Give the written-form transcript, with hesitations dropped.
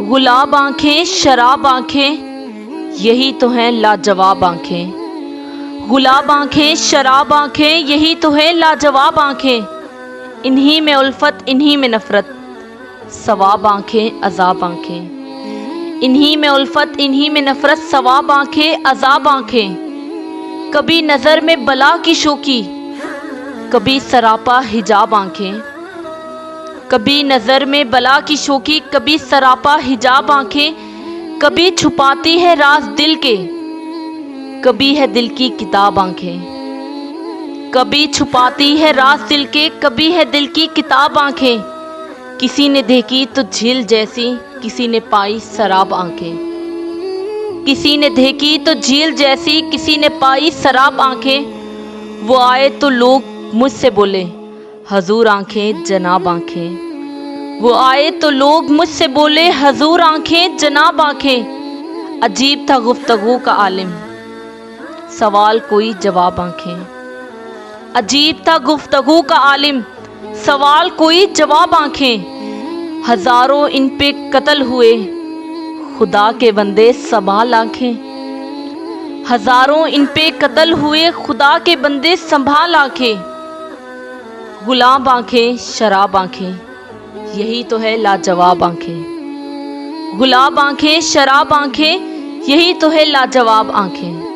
गुलाब आंखें, शराब आंखें, यही तो हैं लाजवाब आंखें। गुलाब आंखें, शराब आंखें, यही तो है लाजवाब आंखें। इन्हीं में उल्फत, इन्हीं में नफरत, सवाब आंखें, अजाब आंखें। इन्हीं में उल्फत, इन्हीं में नफरत, सवाब आंखें, अजाब आंखें। कभी नज़र में बला की शोकी, कभी सरापा हिजाब आंखें। कभी नज़र में बला की शोकी, कभी सरापा हिजाब आंखें। कभी छुपाती है राज दिल के, कभी है दिल की किताब आंखें। कभी छुपाती है राज दिल के, कभी है दिल की किताब आंखें। किसी ने देखी तो झील जैसी, किसी ने पाई शराब आंखें। किसी ने देखी तो झील जैसी, किसी ने पाई शराब आंखें। वो आए तो लोग मुझसे बोले, हजूर आंखें, जनाब आंखें। वो आए तो लोग मुझसे बोले, हजूर आंखें, जनाब आंखें। अजीब था गुफ्तगू का आलिम, सवाल कोई जवाब आंखें। अजीब था गुफ्तगू का आलिम, सवाल कोई जवाब आंखें। हजारों इन पे कत्ल हुए, खुदा के बंदे संभाल आंखें। हजारों इन पे कत्ल हुए, खुदा के बंदे संभाल आंखें। गुलाब आंखें, शराब आंखें, यही तो है लाजवाब आंखें। गुलाब आंखें, शराब आंखें, यही तो है लाजवाब आंखें।